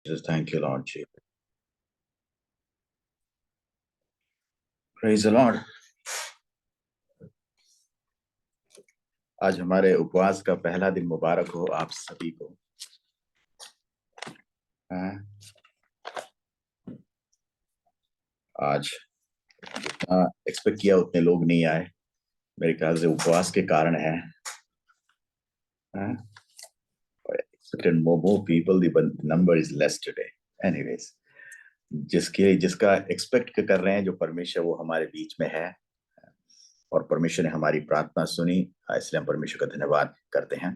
Jesus, thank you, Lord Jesus. Praise the Lord. आज हमारे उपवास का पहला दिन मुबारक हो आप सभी को। आज एक्सपेक्ट किया उतने लोग नहीं आए, मेरे ख्याल से उपवास के कारण है। Expected more people, the number is less today. Anyways, जिसका एक्सपेक्ट कर रहे हैं जो परमेश्वर, वो हमारे बीच में है और परमेश्वर ने हमारी प्रार्थना सुनी, इसलिए हम परमेश्वर का धन्यवाद करते हैं।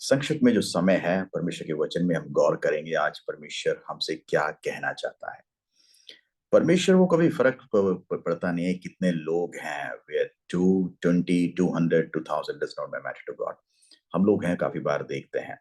संक्षिप्त में जो समय है, परमेश्वर के वचन में हम गौर करेंगे आज परमेश्वर हमसे क्या कहना चाहता है। परमेश्वर को कभी फर्क पड़ता नहीं है कितने लोग हैं, वे 220 200 2000 does not matter to God. हम लोग हैं, काफी बार देखते हैं।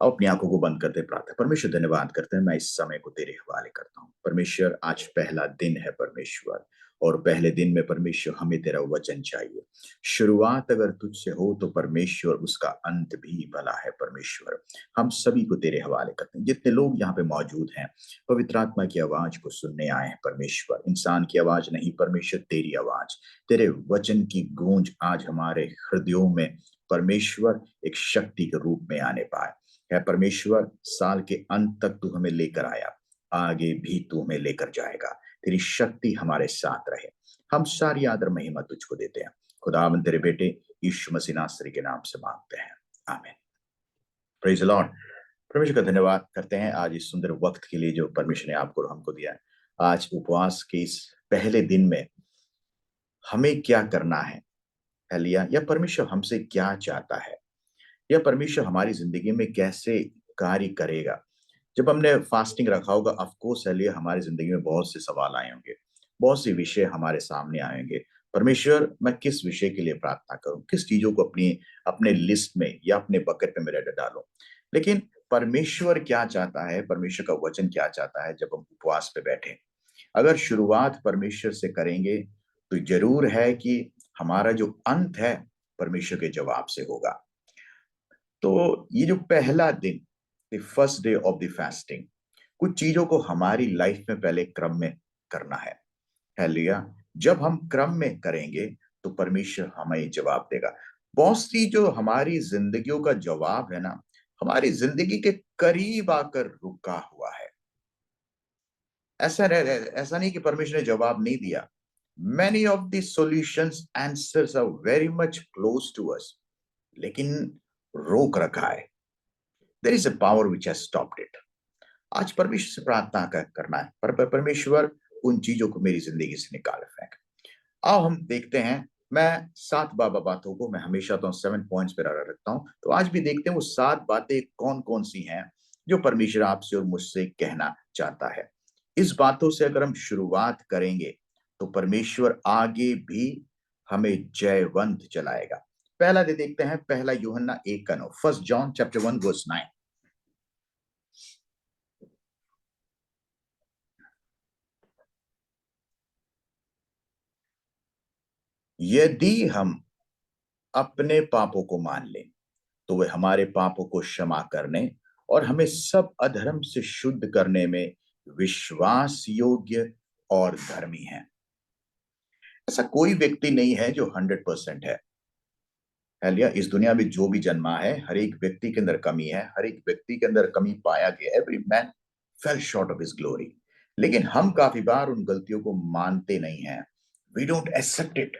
अब अपनी आंखों को बंद करते प्रार्थना। परमेश्वर धन्यवाद करते हैं, मैं इस समय को तेरे हवाले करता हूँ। परमेश्वर आज पहला दिन है परमेश्वर, और पहले दिन में परमेश्वर हमें तेरा वचन चाहिए। शुरुआत अगर तुझसे हो तो परमेश्वर उसका अंत भी भला है। परमेश्वर हम सभी को तेरे हवाले करते हैं। जितने लोग यहाँ पे मौजूद हैं, पवित्र आत्मा की आवाज को सुनने आए हैं परमेश्वर, इंसान की आवाज नहीं परमेश्वर, तेरी आवाज, तेरे वचन की गूंज आज हमारे हृदयों में परमेश्वर एक शक्ति के रूप में आने पाए। है परमेश्वर, साल के अंत तक तू हमें लेकर आया, आगे भी तू हमें लेकर जाएगा। तेरी शक्ति हमारे साथ रहे। हम सारी आदर महिमा तुझको देते हैं। खुदावंद तेरे बेटे यीशु मसीह नासरी के नाम से मांगते हैं, आमीन। Praise the Lord. परमेश्वर का धन्यवाद करते हैं आज इस सुंदर वक्त के लिए जो परमेश्वर ने आपको और हमको दिया है। आज उपवास के इस पहले दिन में हमें क्या करना है, लिया या परमेश्वर हमसे क्या चाहता है, या परमेश्वर हमारी जिंदगी में कैसे कार्य करेगा। जब हमने फास्टिंग रखा होगा, ऑफ कोर्स लिया, हमारी जिंदगी में बहुत से सवाल आए होंगे, बहुत से विषय हमारे सामने आएंगे। परमेश्वर, मैं किस विषय के लिए प्रार्थना करूं, किस चीजों को अपनी अपने लिस्ट में या अपने बकेट में मेरे डालूं। लेकिन परमेश्वर क्या चाहता है, परमेश्वर का वचन क्या चाहता है, जब हम उपवास पे बैठे, अगर शुरुआत परमेश्वर से करेंगे तो जरूर है कि हमारा जो अंत है परमेश्वर के जवाब से होगा। तो ये जो पहला दिन, the first day of the fasting, कुछ चीजों को हमारी लाइफ में पहले क्रम में करना है लिया। जब हम क्रम में करेंगे तो परमेश्वर हमें जवाब देगा। बहुत सी जो हमारी जिंदगियों का जवाब है ना, हमारी जिंदगी के करीब आकर रुका हुआ है। ऐसा नहीं कि परमेश्वर ने जवाब नहीं दिया। Many of the solutions answers are very much close to us, लेकिन रोक रखा है। There is a power which has stopped it. आज परमेश्वर से प्रार्थना करना है, परमेश्वर उन चीजों को मेरी जिंदगी से निकाल फेंक। आओ हम देखते हैं। मैं 7 बातों को मैं हमेशा तो 7 पॉइंट्स पे रखता हूं, तो आज भी देखते हैं वो 7 बातें कौन कौन सी हैं जो परमेश्वर आपसे और मुझसे कहना चाहता है। इस बातों से अगर हम शुरुआत करेंगे तो परमेश्वर आगे भी हमें जयवंत चलाएगा। पहला दे देखते हैं, पहला यूहन्ना 1:9, 1 John chapter 1 verse 9। यदि हम अपने पापों को मान लें तो वे हमारे पापों को क्षमा करने और हमें सब अधर्म से शुद्ध करने में विश्वास योग्य और धर्मी हैं। ऐसा कोई व्यक्ति नहीं है जो 100% है लिया। इस दुनिया में जो भी जन्मा है, हर एक व्यक्ति के अंदर कमी है, हर एक व्यक्ति के अंदर कमी पाया गया। Every man fail short of his glory. लेकिन हम काफी बार उन गलतियों को मानते नहीं हैं। We don't accept it.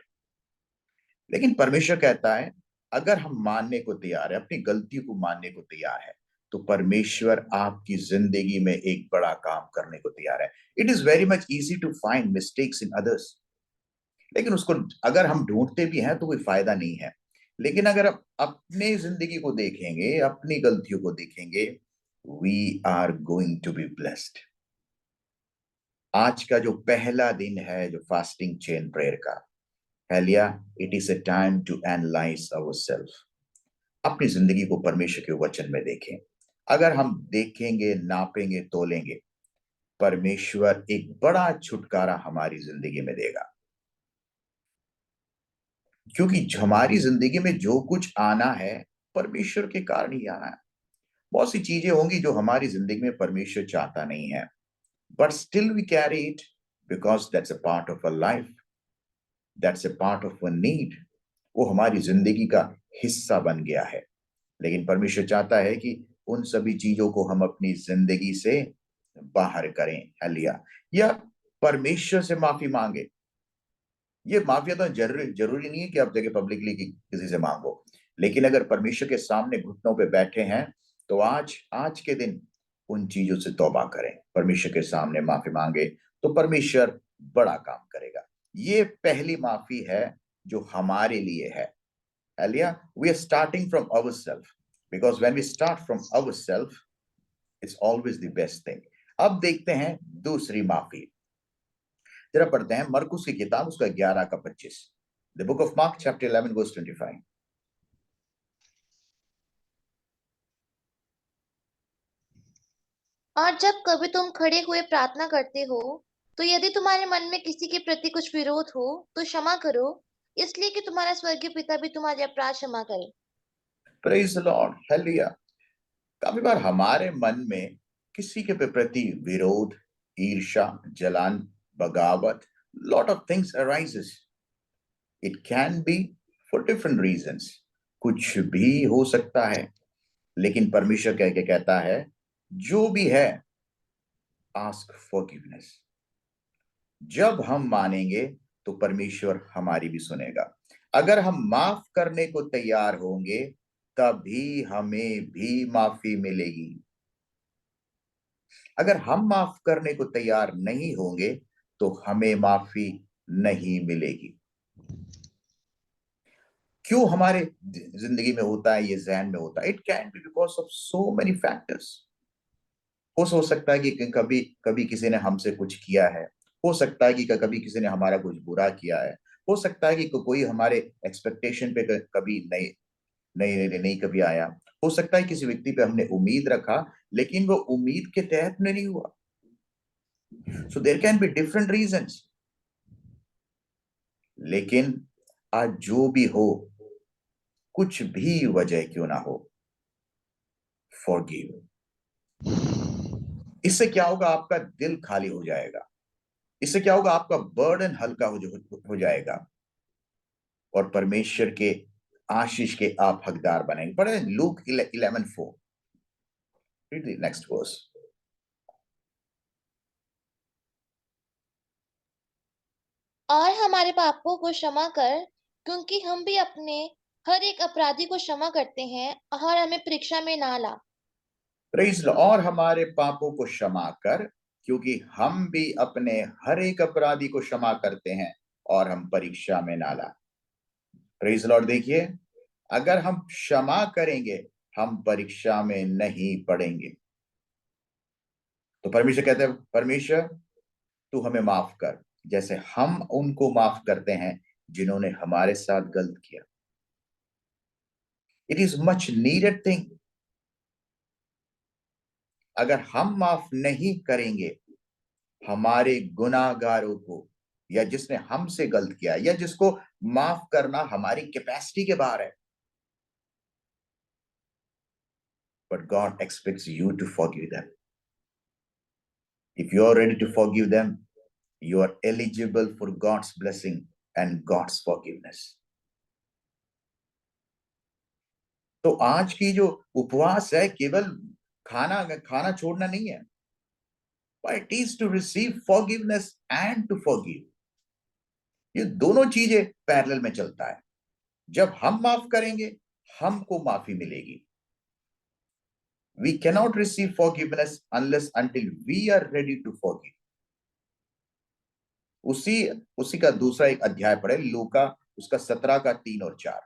लेकिन परमेश्वर कहता है, अगर हम मानने को तैयार है, अपनी गलतियों को मानने को तैयार है, तो परमेश्वर आपकी जिंदगी में एक बड़ा काम करने को तैयार है। It is very much easy to find mistakes in others, लेकिन उसको अगर हम ढूंढते भी हैं तो कोई फायदा नहीं है। लेकिन अगर आप अपने जिंदगी को देखेंगे, अपनी गलतियों को देखेंगे, we are going to be blessed. आज का जो पहला दिन है जो फास्टिंग चेन प्रेयर का है लिया, it is a time to analyse our self. अपनी जिंदगी को परमेश्वर के वचन में देखें। अगर हम देखेंगे, नापेंगे, तोलेंगे, परमेश्वर एक बड़ा छुटकारा हमारी जिंदगी में देगा। क्योंकि हमारी जिंदगी में जो कुछ आना है परमेश्वर के कारण ही आना है। बहुत सी चीजें होंगी जो हमारी जिंदगी में परमेश्वर चाहता नहीं है, but still we carry it because that's a part of a life, that's a part of a need. वो हमारी जिंदगी का हिस्सा बन गया है। लेकिन परमेश्वर चाहता है कि उन सभी चीजों को हम अपनी जिंदगी से बाहर करें, हलिया, या परमेश्वर से माफी मांगे। ये माफिया तो जरूरी जरूरी नहीं है कि आप जगह पब्लिकली किसी से मांगो, लेकिन अगर परमेश्वर के सामने घुटनों पे बैठे हैं तो आज आज के दिन उन चीजों से तौबा करें, परमेश्वर के सामने माफी मांगे, तो परमेश्वर बड़ा काम करेगा। ये पहली माफी है जो हमारे लिए है। Elia, we are starting from ourselves because when we start from ourselves, it's always the best thing. अब देखते हैं दूसरी माफी। जरा पढ़ते हैं मरकुस की किताब उसका 11 का 25। The book of Mark chapter 11 verse 25. और जब कभी तुम खड़े हुए प्रार्थना करते हो, तो यदि तुम्हारे मन में किसी के प्रति कुछ विरोध हो, तो क्षमा करो, इसलिए कि तुम्हारा स्वर्गीय पिता भी तुम्हारे अपराध क्षमा करे। Praise the Lord. Hallelujah. काफी बार हमारे मन में किसी के प्रति विरोध, ईर्ष्या, जलन, बगावत, lot of things arises. It can be for different reasons. कुछ भी हो सकता है, लेकिन परमेश्वर कह के कहता है जो भी है आस्क फॉरगिवनेस। जब हम मानेंगे तो परमेश्वर हमारी भी सुनेगा। अगर हम माफ करने को तैयार होंगे तभी हमें भी माफी मिलेगी। अगर हम माफ करने को तैयार नहीं होंगे तो हमें माफी नहीं मिलेगी। क्यों हमारे जिंदगी में होता है, ये जहन में होता है? It can be because of so many factors. हो सकता है कि कभी कभी किसी ने हमसे कुछ किया है, हो सकता है कि कभी किसी ने हमारा कुछ बुरा किया है, हो सकता है कि कोई हमारे एक्सपेक्टेशन पे कभी नहीं नहीं नहीं, नहीं कभी आया, हो सकता है किसी व्यक्ति पे हमने उम्मीद रखा लेकिन वो उम्मीद के तहत में नहीं हुआ। So there can be different reasons. लेकिन आज जो भी हो, कुछ भी वजह क्यों ना हो, फॉरगिव। इससे क्या होगा? आपका दिल खाली हो जाएगा। इससे क्या होगा? आपका बर्डन हल्का हो जाएगा और परमेश्वर के आशीष के आप हकदार बनेंगे। पढ़े Luke 11:4। Read the next verse. और हमारे पापों को क्षमा कर, क्योंकि हम भी अपने हर एक अपराधी को क्षमा करते हैं, और हमें परीक्षा में ना ला। Praise Lord. और हमारे पापों को क्षमा कर, क्योंकि हम भी अपने हर एक अपराधी को क्षमा करते हैं और हम परीक्षा में ना ला। Praise Lord. देखिए, अगर हम क्षमा करेंगे हम परीक्षा में नहीं पड़ेंगे। तो परमेश्वर कहते हैं, परमेश्वर तू हमें माफ कर जैसे हम उनको माफ करते हैं जिन्होंने हमारे साथ गलत किया। It is much needed thing. अगर हम माफ नहीं करेंगे हमारे गुनाहगारों को, या जिसने हमसे गलत किया, या जिसको माफ करना हमारी कैपेसिटी के बाहर है, but God expects you to forgive them. If you are ready to forgive them, you are eligible for God's blessing and God's forgiveness. तो आज की जो उपवास है केवल खाना खाना छोड़ना नहीं है, but it is to receive forgiveness and to forgive. ये दोनों चीजें पैरेलल में चलता है। जब हम माफ करेंगे हमको माफी मिलेगी। We cannot receive forgiveness unless until we are ready to forgive. उसी उसी का दूसरा एक अध्याय पढ़े, लूका उसका 17 का 3 और 4।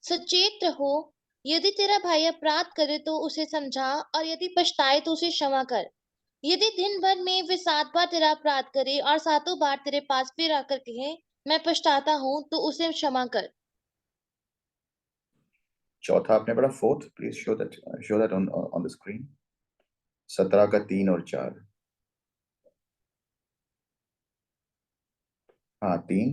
सचेत रहो, यदि तेरा भाई अपराध करे तो उसे समझा, और यदि पछताए तो उसे क्षमा कर। यदि दिन भर में वे 7 बार तेरा अपराध करे और 7 बार तेरे पास फिर आकर कहे, मैं पछताता हूँ, तो उसे क्षमा कर। चौथा आपने पढ़ा, fourth please show that on the screen. 17 का 3 और 4। हाँ 3।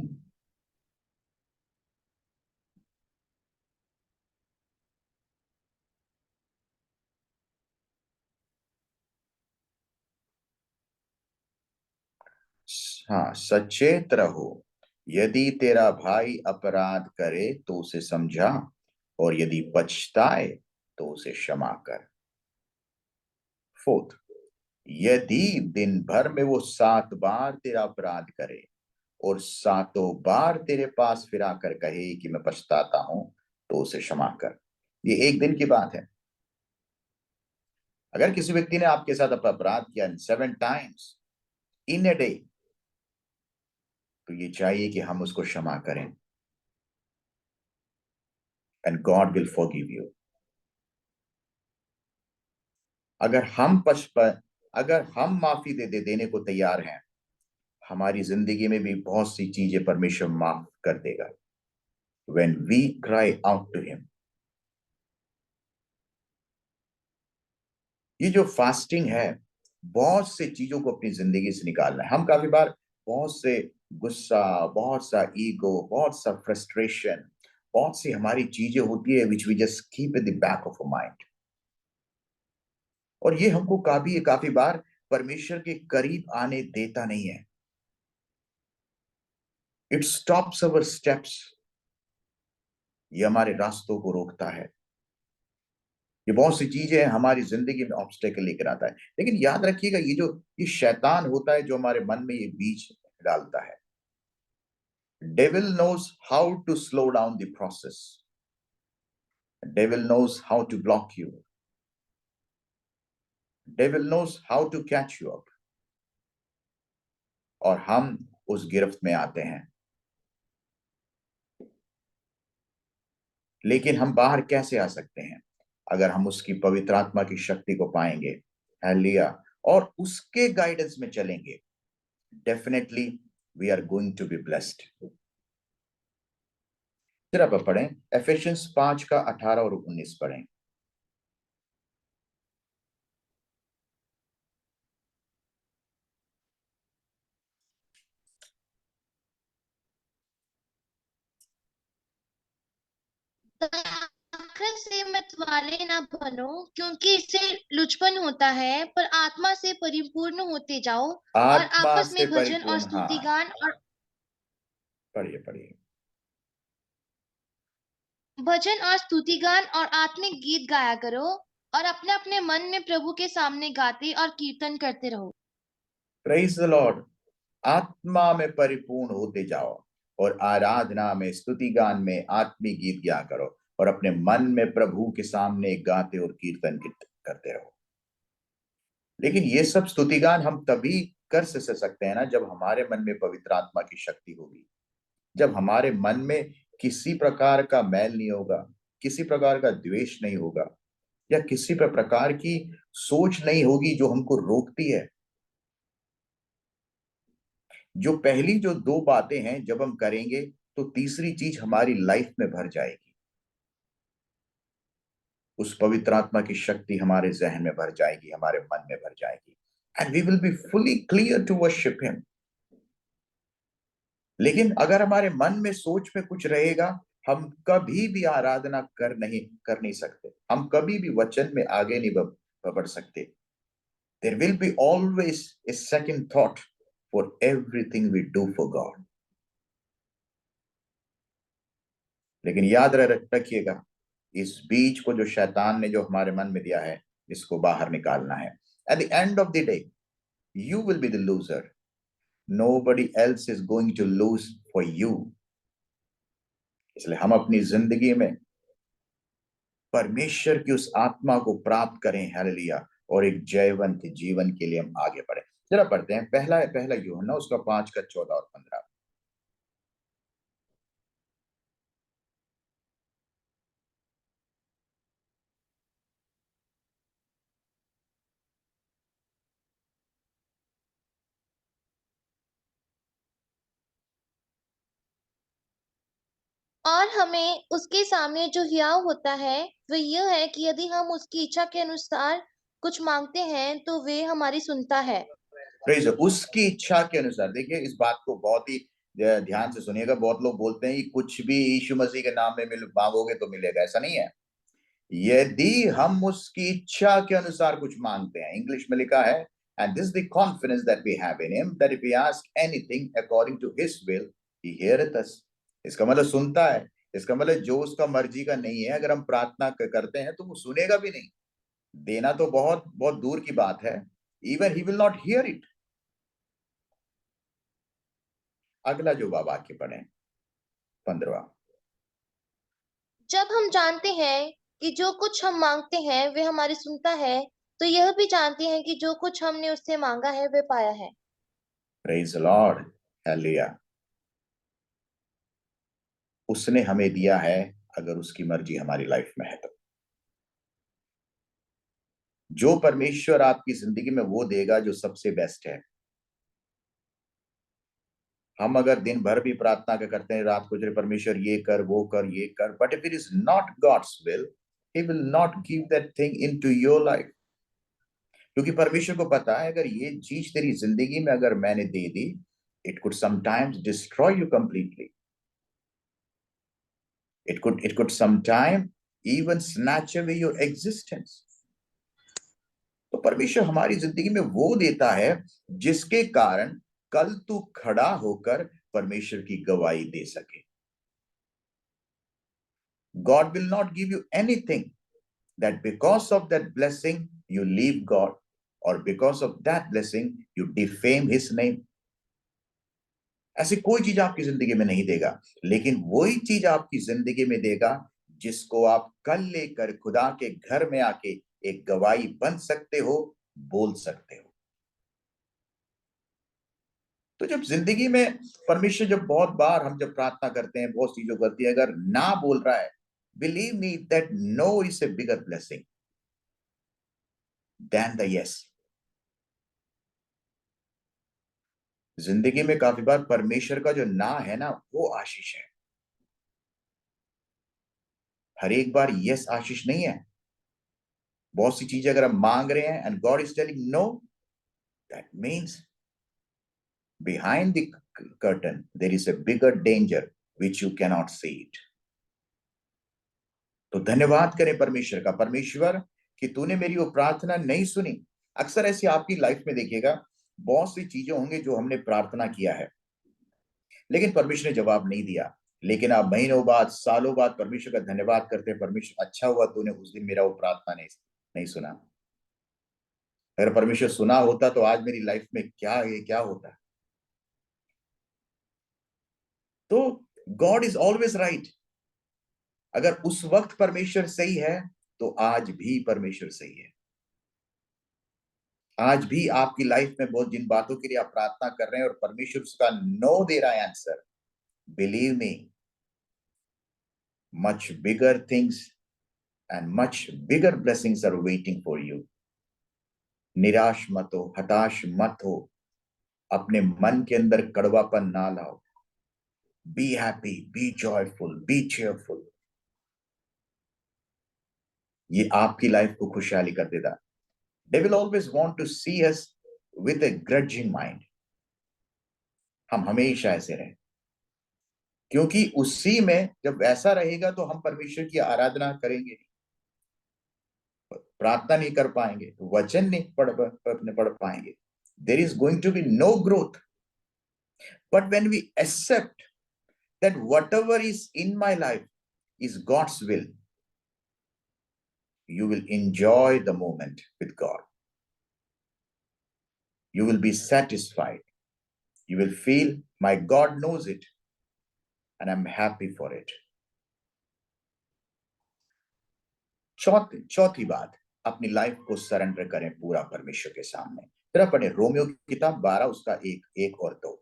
हाँ, सचेत रहो, यदि तेरा भाई अपराध करे तो उसे समझा, और यदि पछताए तो उसे क्षमा कर। फोर्थ, यदि दिन भर में वो 7 बार तेरा अपराध करे और 7 बार तेरे पास फिर आकर कहे कि मैं पछताता हूं, तो उसे क्षमा कर। ये एक दिन की बात है। अगर किसी व्यक्ति ने आपके साथ अपराध किया 7 टाइम्स इन ए डे, तो ये चाहिए कि हम उसको क्षमा करें, and God will forgive you. अगर हम अगर हम माफी देने को तैयार हैं, हमारी जिंदगी में भी बहुत सी चीजें परमेश्वर माफ कर देगा। when we cry out to him। ये जो फास्टिंग है, बहुत से चीजों को अपनी जिंदगी से निकालना है। हम काफी बार बहुत से गुस्सा, बहुत सा ईगो, बहुत सा फ्रस्ट्रेशन, बहुत सी हमारी चीजें होती है which we just keep in the back of a mind, और ये हमको काफी बार परमेश्वर के करीब आने देता नहीं है। It stops our steps. ये हमारे रास्तों को रोकता है। ये बहुत सी चीजें हमारी जिंदगी में ऑब्स्टेकल लेकर आता है। लेकिन याद रखिएगा, ये शैतान होता है जो हमारे मन में ये बीज डालता है। Devil knows how to slow down the process. Devil knows how to block you. Devil knows how to catch you up. और हम उस गिरफ्त में आते हैं। लेकिन हम बाहर कैसे आ सकते हैं? अगर हम उसकी पवित्र आत्मा की शक्ति को पाएंगे, हालेलुया, और उसके गाइडेंस में चलेंगे, definitely we are going to be blessed. फिर आप पढ़ें एफेसियंस 5 का 18 और 19 पढ़ें। आखिर से मत वाले ना बनो, क्योंकि इससे लुचपन होता है, पर आत्मा से परिपूर्ण होते जाओ और आत्मा आपस से में भजन और परिपूर्ण, हाँ, स्तुतिगान और पढ़िए। आत्मिक गीत गाया करो और अपने अपने मन में प्रभु के सामने गाते और कीर्तन करते रहो। Praise the Lord. आत्मा में परिपूर्ण होते जाओ और आराधना में, स्तुति गान में आत्मिक गीत गाया करो, और अपने मन में प्रभु के सामने गाते और कीर्तन करते रहो। लेकिन ये सब स्तुति गान हम तभी कर सकते हैं ना, जब हमारे मन में पवित्र आत्मा की शक्ति होगी, जब हमारे मन में किसी प्रकार का मैल नहीं होगा, किसी प्रकार का द्वेष नहीं होगा, या किसी प्रकार की सोच नहीं होगी जो हमको रोकती है। जो पहली जो 2 बातें हैं जब हम करेंगे, तो तीसरी चीज हमारी लाइफ में भर जाएगी। उस पवित्र आत्मा की शक्ति हमारे जहन में भर जाएगी, हमारे मन में भर जाएगी, and we will be fully clear to worship him. लेकिन अगर हमारे मन में सोच में कुछ रहेगा, हम कभी भी आराधना कर नहीं सकते, हम कभी भी वचन में आगे नहीं बढ़ सकते। There will be always a second thought for everything we do for God. लेकिन याद रखिएगा, इस बीज को जो शैतान ने जो हमारे मन में दिया है, इसको बाहर निकालना है। At the end of the day you will be the loser, nobody else is going to lose for you. इसलिए हम अपनी जिंदगी में परमेश्वर की उस आत्मा को प्राप्त करें, हालेलुया, और एक जयवंत जीवन के लिए हम आगे बढ़े। जरा पढ़ते हैं पहला यूहन्ना उसका 5 का 14 और 15। और हमें उसके सामने जो हियाव होता है वह यह है कि यदि हम उसकी इच्छा के अनुसार कुछ मांगते हैं तो वे हमारी सुनता है। प्रेज, उसकी इच्छा के अनुसार। देखिए, इस बात को बहुत ही ध्यान से सुनिएगा। बहुत लोग बोलते हैं कि कुछ भी यीशु मसीह के नाम में मांगोगे तो मिलेगा। ऐसा नहीं है। यदि हम उसकी इच्छा के अनुसार कुछ मांगते हैं, इंग्लिश में लिखा है And this is the confidence that we have in him, that if we ask anything according to his will, he heareth us. इसका मतलब सुनता है, इसका मतलब जो उसका मर्जी का नहीं है अगर हम प्रार्थना करते हैं तो वो सुनेगा भी नहीं. देना तो बहुत बहुत दूर की बात है. Even he will not hear it. अगला जो वाक्य पढ़े 15वां. जब हम जानते हैं कि जो कुछ हम मांगते हैं वे हमारी सुनता है, तो यह भी जानते हैं कि जो कुछ हमने उससे मांगा है वे पाया है. Praise the Lord. Hallelujah. उसने हमें दिया है अगर उसकी मर्जी हमारी लाइफ में है तो. जो परमेश्वर आपकी जिंदगी में वो देगा जो सबसे बेस्ट है. हम अगर दिन भर भी प्रार्थना करते हैं, रात को, परमेश्वर ये कर वो कर ये कर, but if it is not God's will, he will not give that thing into your life. क्योंकि परमेश्वर को पता है अगर ये चीज तेरी जिंदगी में अगर मैंने दे दी, it could sometimes destroy you completely. It could sometime even snatch away your existence. तो परमेश्वर हमारी जिंदगी में वो देता है जिसके कारण कल तू खड़ा होकर परमेश्वर की गवाही दे सके. God will not give you anything that because of that blessing you leave God, or because of that blessing you defame his name. ऐसी कोई चीज आपकी जिंदगी में नहीं देगा, लेकिन वही चीज आपकी जिंदगी में देगा जिसको आप कल लेकर खुदा के घर में आके एक गवाही बन सकते हो, बोल सकते हो. तो जब जिंदगी में परमेश्वर, जब बहुत बार हम जब प्रार्थना करते हैं, बहुत चीजों करती है, अगर ना बोल रहा है, believe me that no is a bigger blessing than the yes. जिंदगी में काफी बार परमेश्वर का जो ना है ना, वो आशीष है. हर एक बार यस आशीष नहीं है. बहुत सी चीजें अगर हम मांग रहे हैं and God is telling no, that means behind the curtain there is a bigger danger which you cannot see it. तो धन्यवाद करें परमेश्वर का, परमेश्वर कि तूने मेरी वो प्रार्थना नहीं सुनी. अक्सर ऐसी आपकी लाइफ में देखिएगा, बहुत सी चीजें होंगी जो हमने प्रार्थना किया है लेकिन परमेश्वर ने जवाब नहीं दिया, लेकिन आप महीनों बाद, सालों बाद परमेश्वर का धन्यवाद करते हैं, परमेश्वर अच्छा हुआ तूने उस दिन मेरा वो प्रार्थना नहीं सुना. अगर परमेश्वर सुना होता तो आज मेरी लाइफ में क्या होता. तो गॉड इज ऑलवेज राइट. अगर उस वक्त परमेश्वर सही है तो आज भी परमेश्वर सही है. आज भी आपकी लाइफ में बहुत जिन बातों के लिए आप प्रार्थना कर रहे हैं और परमेश्वर उसका नो दे रहा है answer, believe me, much bigger things and much bigger blessings are waiting for you. निराश मत हो, हताश मत हो, अपने मन के अंदर कड़वापन ना लाओ. Be happy, be joyful, be cheerful. ये आपकी लाइफ को खुशहाली कर देगा. They will always want to see us with a grudging mind. हम हमेशा ऐसे रहें, क्योंकि उसी में जब ऐसा रहेगा तो हम परमेश्वर की आराधना करेंगे, प्रार्थना नहीं कर पाएंगे, वचन नहीं पढ़ पाएंगे. There is going to be no growth. But when we accept that whatever is in my life is God's will, you will enjoy the moment with God. You will be satisfied. You will feel my God knows it and I'm happy for it. चौथी बात, अपनी life को surrender करें पूरा परमेश्वर के सामने. जरा पढ़े रोमियो की किताब 12 उसका 1 और 2.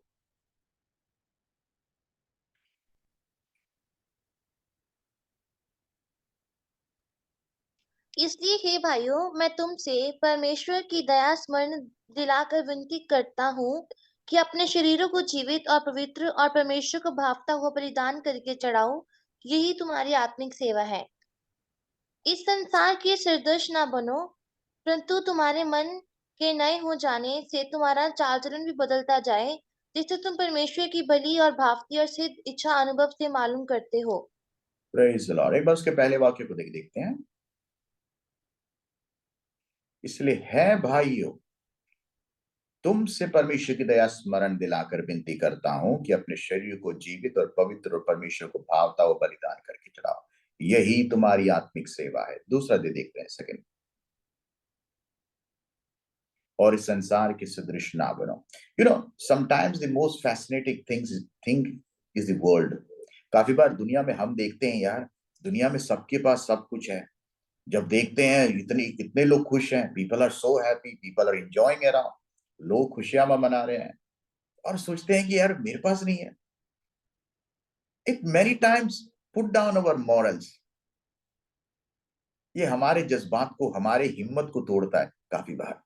इसलिए हे भाइयों, मैं तुमसे परमेश्वर की दया स्मरण दिलाकर विनती करता हूँ कि अपने शरीरों को जीवित और पवित्र और परमेश्वर को भावता हुआ बलिदान करके चढ़ाओ. यही तुम्हारी आत्मिक सेवा है. इस संसार के सिरदर्श ना बनो, परंतु तुम्हारे मन के नए हो जाने से तुम्हारा चाल चलन भी बदलता जाए, जिससे तुम परमेश्वर की भली और भावती और सिद्ध इच्छा अनुभव से मालूम करते हो. Praise the Lord. एक बार उसके पहले वाक्य को देखते हैं. इसलिए है भाइयों, तुमसे परमेश्वर की दया स्मरण दिलाकर विनती करता हूं कि अपने शरीर को जीवित और पवित्र और परमेश्वर को भावता हुआ बलिदान करके चढ़ाओ, यही तुम्हारी आत्मिक सेवा है। दूसरा दे देखते हैं, सेकंड। और इस संसार के सदृश ना बनो। Sometimes the most fascinating thing is the world. काफी बार दुनिया में हम देखते हैं यार, दुनिया में सबके पास सब कुछ है। जब देखते हैं इतने इतने लोग खुश हैं, people are so happy, people are enjoying around, लोग खुशियां मना रहे हैं, और सोचते हैं कि यार मेरे पास नहीं है। It many times put down our morals. ये हमारे जज्बात को, हमारे हिम्मत को तोड़ता है काफी बार,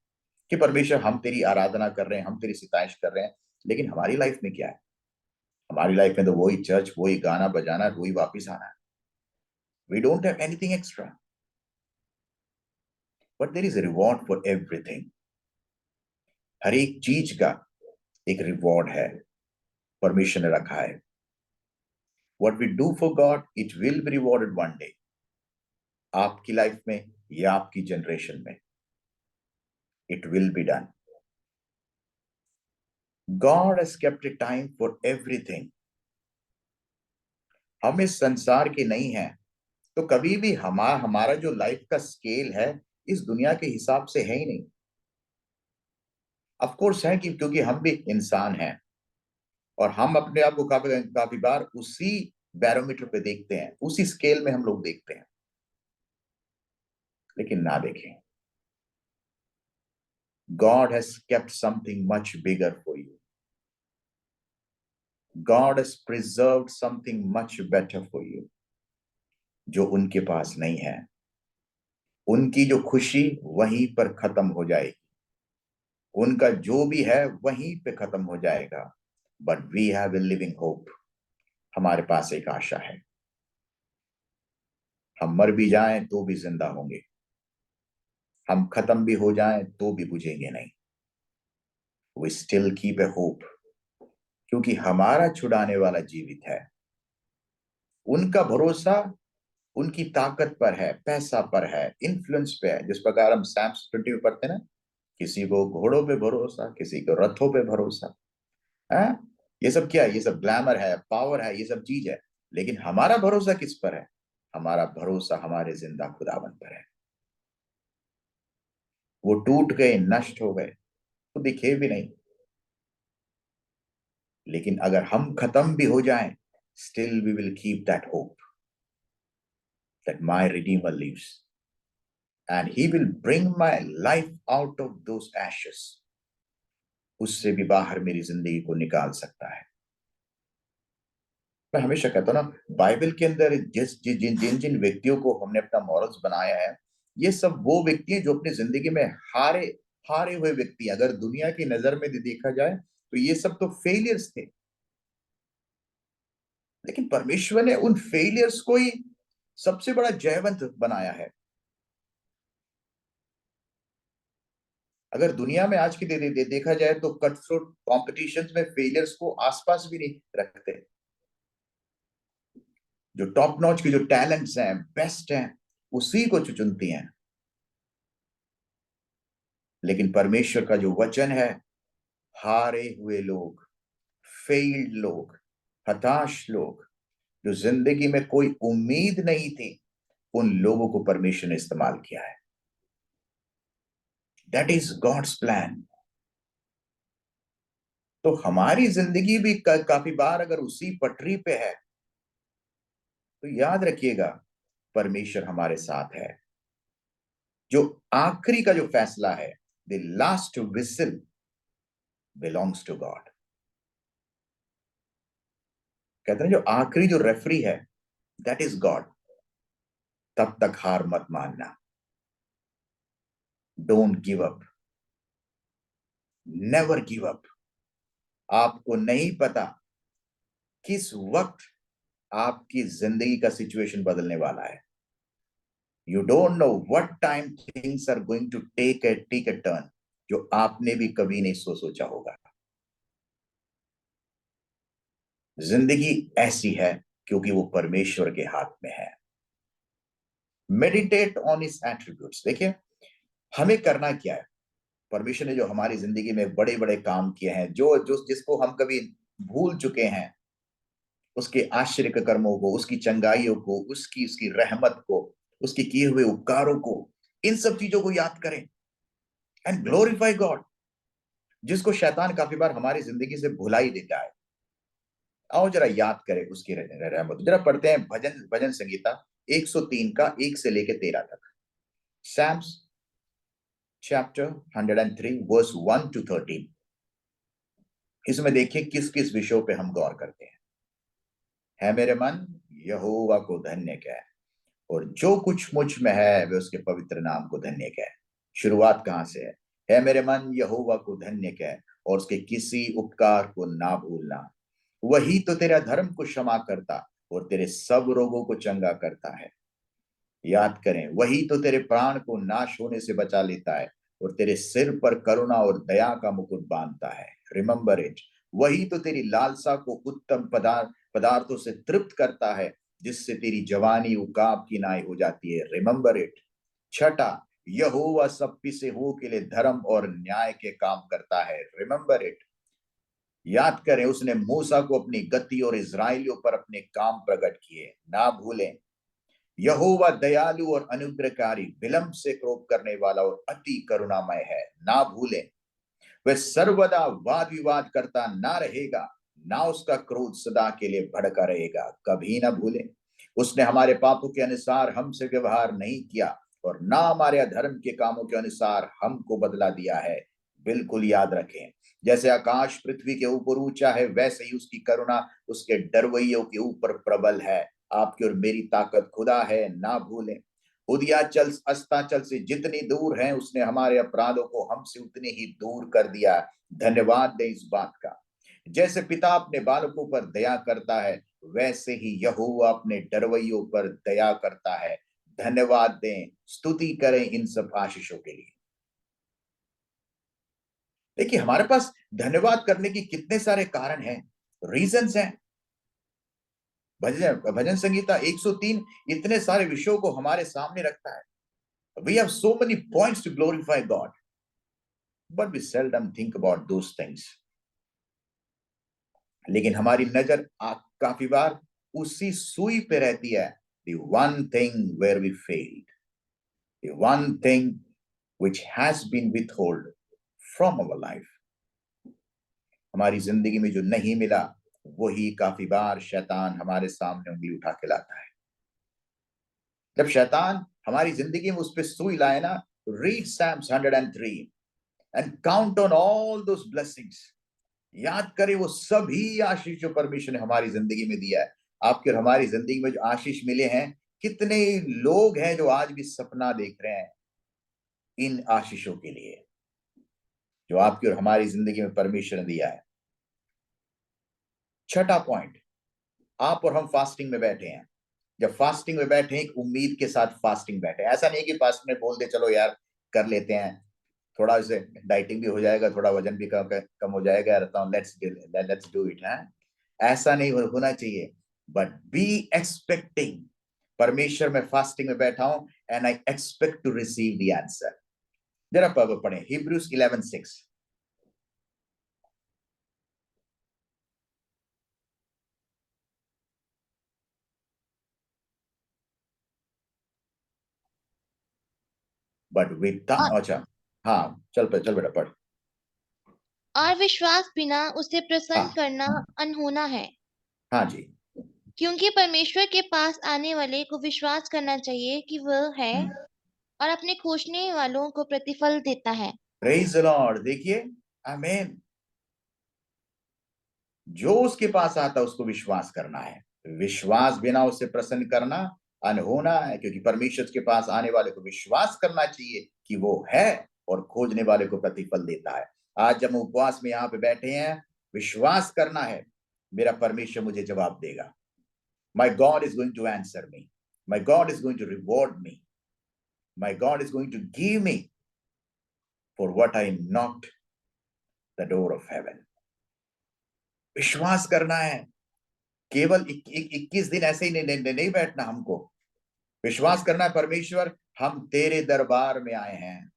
कि परमेश्वर हम तेरी आराधना कर रहे हैं, हम तेरी सिताइश कर रहे हैं, लेकिन हमारी लाइफ में क्या है? हमारी लाइफ में तो वही चर्च, वही गाना बजाना, वही वापिस आना है। We don't have anything extra, but there is a reward for everything. हर एक चीज का एक रिवॉर्ड है, परमेश्वर ने रखा है। What we do for God, it will be rewarded one day. आपकी लाइफ में या आपकी जनरेशन में, it will be done. God has kept a time for everything. हम इस संसार के नहीं हैं, तो कभी भी हमारा जो लाइफ का स्केल है इस दुनिया के हिसाब से है ही नहीं। ऑफ कोर्स है कि क्योंकि हम भी इंसान हैं, और हम अपने आप को काफी काफी बार उसी बैरोमीटर पे देखते हैं, उसी स्केल में हम लोग देखते हैं, लेकिन ना देखें। God has kept something much bigger for you. God has preserved something much better for you, जो उनके पास नहीं है। उनकी जो खुशी वहीं पर खत्म हो जाएगी, उनका जो भी है वहीं पे खत्म हो जाएगा, but we have a living hope. हमारे पास एक आशा है। हम मर भी जाएं तो भी जिंदा होंगे, हम खत्म भी हो जाएं तो भी बुझेंगे नहीं। We still keep a hope, क्योंकि हमारा छुड़ाने वाला जीवित है। उनका भरोसा उनकी ताकत पर है, पैसा पर है, इन्फ्लुएंस पे है। जिस प्रकार हम सैम्स 20 में पढ़ते हैं ना, किसी को घोड़ों पे भरोसा, किसी को रथों पे भरोसा है। ये सब क्या है? ये सब ग्लैमर है, पावर है, ये सब चीज है। लेकिन हमारा भरोसा किस पर है? हमारा भरोसा हमारे जिंदा खुदावन पर है। वो टूट गए, नष्ट हो गए तो दिखे भी नहीं, लेकिन अगर हम खत्म भी हो जाएं, still we will keep that hope that my redeemer lives and he will bring my life out of those ashes. उससे भी बाहर मेरी जिंदगी को निकाल सकता है। मैं हमेशा कहता हूँ ना, बाइबल के अंदर जिन जिन जिन व्यक्तियों को हमने अपना मॉरल्स बनाया है, ये सब वो व्यक्ति हैं जो अपनी जिंदगी में हारे हारे हुए व्यक्ति। अगर दुनिया की नजर में देखा जाए तो ये सब तो फेलियर्स थे, लेकिन परमेश्वर ने उन फेलियर्स को ही सबसे बड़ा जयवंत बनाया है। अगर दुनिया में आज की देखा जाए तो कट थ्रोट कॉम्पिटिशन में फेलियर्स को आसपास भी नहीं रखते। जो टॉप नॉच के जो टैलेंट्स हैं, बेस्ट हैं, उसी को चुनती हैं। लेकिन परमेश्वर का जो वचन है, हारे हुए लोग, फेल्ड लोग, हताश लोग, जो जिंदगी में कोई उम्मीद नहीं थी, उन लोगों को परमेश्वर ने इस्तेमाल किया है। That is God's plan. तो हमारी जिंदगी भी काफी बार अगर उसी पटरी पे है, तो याद रखिएगा परमेश्वर हमारे साथ है। जो आखिरी का जो फैसला है, the last whistle belongs to God. कहते हैं जो आखिरी जो रेफरी है, दैट इज गॉड। तब तक हार मत मानना। Don't give up, never give up. आपको नहीं पता किस वक्त आपकी जिंदगी का सिचुएशन बदलने वाला है। You don't know what time things are going to take a turn, जो आपने भी कभी नहीं सोचा होगा। जिंदगी ऐसी है क्योंकि वो परमेश्वर के हाथ में है। Meditate on his attributes. देखिए हमें करना क्या है, परमेश्वर ने जो हमारी जिंदगी में बड़े बड़े काम किए हैं, जो जो जिसको हम कभी भूल चुके हैं, उसके आश्चर्य के कर्मों को, उसकी चंगाइयों को, उसकी उसकी रहमत को, उसके किए हुए उपकारों को, इन सब चीजों को याद करें एंड ग्लोरीफाई गॉड, जिसको शैतान काफी बार हमारी जिंदगी से भुला ही देता है। आओ जरा याद करें उसकी रहमत। जरा पढ़ते हैं भजन भजन संगीता 103 का 1 से लेके 13 तक। Psalms chapter 103 verse 1 to 13। इसमें देखिए किस किस विषयों पे हम गौर करते हैं। है मेरे मन यहोवा को धन्य कह, और जो कुछ मुझ में है वे उसके पवित्र नाम को धन्य कह। शुरुआत कहां से है मेरे मन यहोवा को धन्य कह और उसके किसी उपकार को ना भूलना। वही तो तेरा धर्म को क्षमा करता और तेरे सब रोगों को चंगा करता है। याद करें, वही तो तेरे प्राण को नाश होने से बचा लेता है और तेरे सिर पर करुणा और दया का मुकुट बांधता है। Remember it. वही तो तेरी लालसा को उत्तम पदार्थों से तृप्त करता है, जिससे तेरी जवानी उकाब की नाई हो जाती है। Remember it. छठा, यहोवा सब पिसे हुओं के लिए धर्म और न्याय के काम करता है। Remember it. याद करें, उसने मूसा को अपनी गति और इजराइलियों पर अपने काम प्रकट किए। ना भूलें, यहोवा दयालु और अनुग्रहकारी, विलंब से क्रोध करने वाला और अति करुणामय है। ना भूलें, वह सर्वदा वाद विवाद करता ना रहेगा, ना उसका क्रोध सदा के लिए भड़का रहेगा। कभी ना भूलें, उसने हमारे पापों के अनुसार हमसे व्यवहार नहीं किया और ना हमारे अधर्म के कामों के अनुसार हमको बदला दिया है। बिल्कुल याद रखें, जैसे आकाश पृथ्वी के ऊपर ऊंचा है, वैसे ही उसकी करुणा उसके डरवैयों के ऊपर प्रबल है। आपकी और मेरी ताकत खुदा है। ना भूलें, उदयाचल अस्ताचल से जितनी दूर है, उसने हमारे अपराधों को हमसे उतनी ही दूर कर दिया। धन्यवाद दें इस बात का। जैसे पिता अपने बालकों पर दया करता है, वैसे ही यहोवा अपने डरवैयों पर दया करता है। धन्यवाद दें, स्तुति करें इन सब आशीषों के लिए। देखिए, हमारे पास धन्यवाद करने की कितने सारे कारण हैं, रीजंस हैं। भजन भजन संगीता 103 इतने सारे विषयों को हमारे सामने रखता है। We have so many points to glorify God, but we seldom think about those things. लेकिन हमारी नजर काफी बार उसी सुई पे रहती है। The one thing where we failed, the one thing which has been withheld from our life. हमारी जिंदगी में जो नहीं मिला, वही काफी बार शैतान हमारे सामने उंगली उठा के लाता है। जब शैतान हमारी जिंदगी में उस पे सुई लाए ना, read Psalms 103 and count on all those blessings. याद करें वो सभी आशीष जो परमेश्वर ने हमारी जिंदगी में दिया है। आपके और हमारी जिंदगी में जो आशीष मिले हैं, कितने लोग हैं जो आज भी सपना देख रहे हैं इन आशीषों के लिए जो आपकी और हमारी जिंदगी में परमेश्वर ने दिया है। छठा पॉइंट, आप और हम फास्टिंग में बैठे हैं। जब फास्टिंग में बैठे, एक उम्मीद के साथ फास्टिंग बैठे। ऐसा नहीं कि फास्ट में बोल दे चलो यार कर लेते हैं, थोड़ा इसे डाइटिंग भी हो जाएगा, थोड़ा वजन भी कम हो जाएगा, लेट्स डू इट। ऐसा नहीं होना चाहिए, बट बी एक्सपेक्टिंग। परमेश्वर में फास्टिंग में बैठा हूं and I expect to receive the answer. जरा पढ़ें हिब्रूज 11:6। बट विद, अच्छा हाँ, चल बेटा पढ़। और विश्वास बिना उसे प्रसन्न हाँ करना अनहोना है, हाँ जी। क्योंकि परमेश्वर के पास आने वाले को विश्वास करना चाहिए कि वह है और अपने खोजने वालों को प्रतिफल देता है। Praise the Lord. देखिए, आमीन। जो उसके पास आता है उसको विश्वास करना है। विश्वास बिना उसे प्रसन्न करना अनहोना है, क्योंकि परमेश्वर के पास आने वाले को विश्वास करना चाहिए कि वो है और खोजने वाले को प्रतिफल देता है। आज जब हम उपवास में यहाँ पे बैठे हैं, विश्वास करना है मेरा परमेश्वर मुझे जवाब देगा। My God is going to answer me, my God is going to reward me, my God is going to give me for what I knocked the door of heaven. विश्वास करना है। केवल 21 दिन ऐसे ही नहीं बैठना, हमको विश्वास करना है, परमेश्वर हम तेरे दरबार में आए हैं,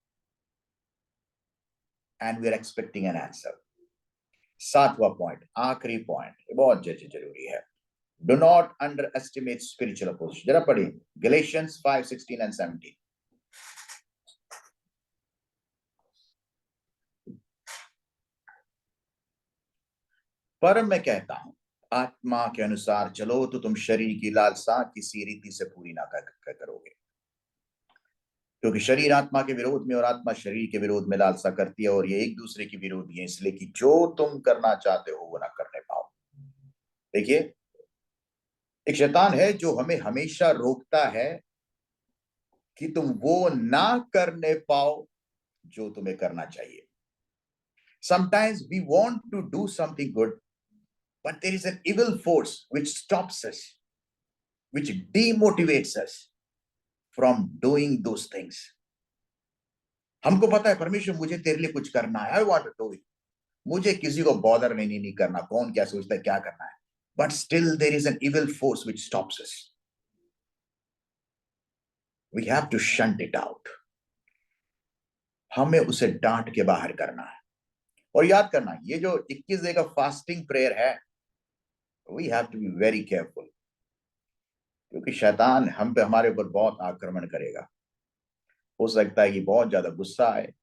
and we are expecting an answer. 7वां पॉइंट, आखिरी पॉइंट, बहुत जरूरी है. Do not underestimate spiritual opposition. जरा पढ़िए Galatians 5:16 and 17. पर मैं कहता हूं, आत्मा के अनुसार चलो तो तुम शरीर की लालसा किसी रीति से पूरी ना करोगे, क्योंकि शरीर आत्मा के विरोध में और आत्मा शरीर के विरोध में लालसा करती है, और ये एक दूसरे की विरोधी है, इसलिए कि जो तुम करना चाहते हो वो ना करने पाओ. देखिए, एक शैतान है जो हमें हमेशा रोकता है कि तुम वो ना करने पाओ जो तुम्हें करना चाहिए. Sometimes we want to do something good, but there is an evil force which stops us, which demotivates us from doing those things. हमको पता है परमेश्वर मुझे तेरे लिए कुछ करना है, I want to do it. मुझे किसी को बॉदर नहीं करना, कौन क्या सोचता है क्या करना है, but still there is an evil force which stops us. We have to shunt it out. हमें उसे डांट के बाहर करना है. और याद करना, ये जो 21 डे का फास्टिंग प्रेयर है, we have to be very careful, क्योंकि शैतान हम पे हमारे ऊपर बहुत आक्रमण करेगा. हो सकता है कि बहुत ज्यादा गुस्सा आए,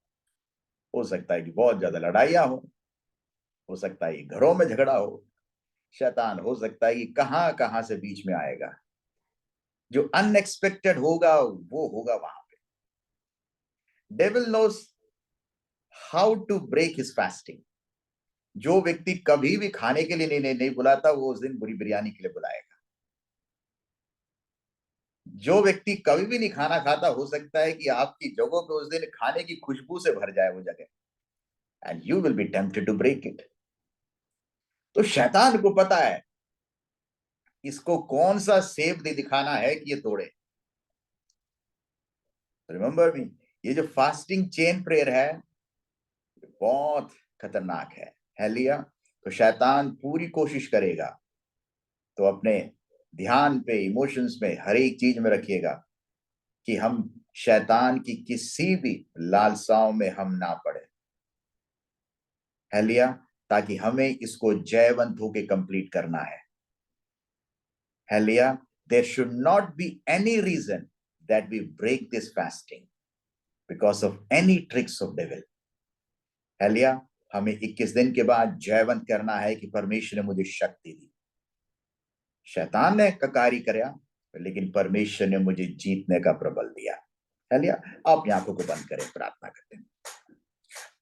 हो सकता है कि बहुत ज्यादा लड़ाइयां हो सकता है कि घरों में झगड़ा हो. शैतान हो सकता है कि कहां से बीच में आएगा. जो अनएक्सपेक्टेड होगा वो होगा वहां पे. Devil knows how to break his fasting. जो व्यक्ति कभी भी खाने के लिए नहीं बुलाता, वो उस दिन बुरी बिरयानी के लिए बुलाएगा. जो व्यक्ति कभी भी नहीं खाना खाता, हो सकता है कि आपकी जगहों पे उस दिन खाने की खुशबू से भर जाए वो जगह, and you will be tempted to break it. तो शैतान को पता है इसको कौन सा सेब दे दिखाना है कि ये तोड़े. रिमेंबर मी, ये जो फास्टिंग चेन प्रेयर है बहुत खतरनाक है लिया. तो शैतान पूरी कोशिश करेगा, तो अपने ध्यान पे, इमोशंस में, हर एक चीज में रखिएगा कि हम शैतान की किसी भी लालसाओं में हम ना पड़े. है लिया, ताकि हमें इसको जयवंत होके कंप्लीट करना है लिया. There should not be any reason that we break this fasting because of any tricks of devil. है लिया, हमें 21 दिन के बाद जयवंत करना है कि परमेश्वर ने मुझे शक्ति दी. शैतान ने ककारी करया, लेकिन परमेश्वर ने मुझे जीतने का प्रबल दिया. है लिया, आप अपनी आंखों को बंद करें, प्रार्थना करते हैं.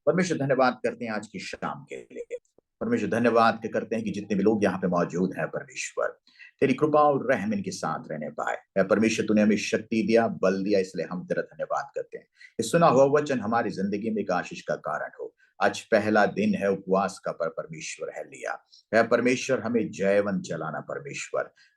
परमेश्वर धन्यवाद करते हैं आज की शाम के लिए. परमेश्वर धन्यवाद करते हैं कि जितने भी लोग यहाँ पे मौजूद हैं, परमेश्वर तेरी कृपा और रहम इनके साथ रहने पाए. परमेश्वर तूने हमें शक्ति दिया, बल दिया, इसलिए हम तेरा धन्यवाद करते हैं. इस सुना हुआ वचन हमारी जिंदगी में एक आशीष का कारण हो. आज पहला दिन है उपवास का, पर परमेश्वर है लिया है. परमेश्वर हमें जयवंत चलाना.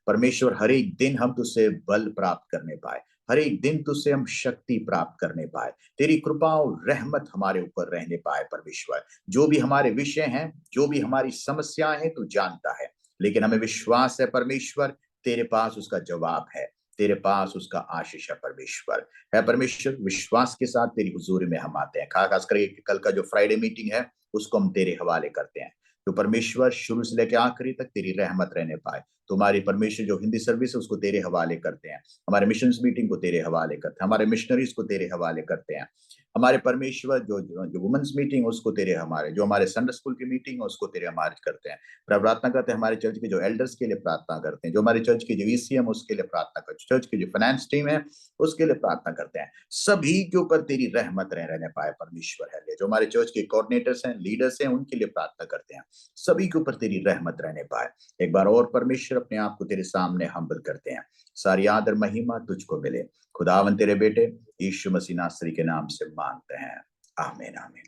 परमेश्वर हर एक दिन हम तुझसे बल प्राप्त करने पाए, हर एक दिन तुझसे हम शक्ति प्राप्त करने पाए, तेरी कृपा और रहमत हमारे ऊपर रहने पाए. परमेश्वर जो भी हमारे विषय हैं, जो भी हमारी समस्याएं हैं, तू जानता है, लेकिन हमें विश्वास है परमेश्वर तेरे पास उसका जवाब है, तेरे पास उसका आशीष है. परमेश्वर विश्वास के साथ तेरी हुजूरी में हम आते हैं. खास करके कल का जो फ्राइडे मीटिंग है उसको हम तेरे हवाले करते हैं. तो परमेश्वर शुरू से लेकर आखिरी तक तेरी रहमत रहने पाए. तुम्हारी परमेश्वर जो हिंदी सर्विस है उसको तेरे हवाले करते हैं, हमारे मिशन मीटिंग को तेरे हवाले करते हैं, हमारे मिशनरीज को तेरे हवाले करते हैं. हमारे परमेश्वर जो वुमेन्स मीटिंग उसको तेरे, हमारे संडे स्कूल की मीटिंग उसको तेरे हमारे करते हैं. प्रार्थना करते हैं हमारे चर्च के जो एल्डर्स के लिए प्रार्थना करते हैं, जो हमारे चर्च के जो ईसीएम उसके लिए प्रार्थना करते हैं, चर्च की जो फाइनेंस टीम है उसके लिए प्रार्थना करते हैं. सभी के ऊपर तेरी रहमत रहने पाए परमेश्वर है. जो हमारे चर्च के कोऑर्डिनेटर्स हैं, लीडर्स हैं, उनके लिए प्रार्थना करते हैं, सभी के ऊपर तेरी रहमत रहने पाए. एक बार और परमेश्वर अपने आप को तेरे सामने हम्बल करते हैं. सारी आदर महिमा तुझको मिले. खुदावन तेरे बेटे यीशु मसीह नासरी के नाम से मांगते हैं, आमीन आमीन.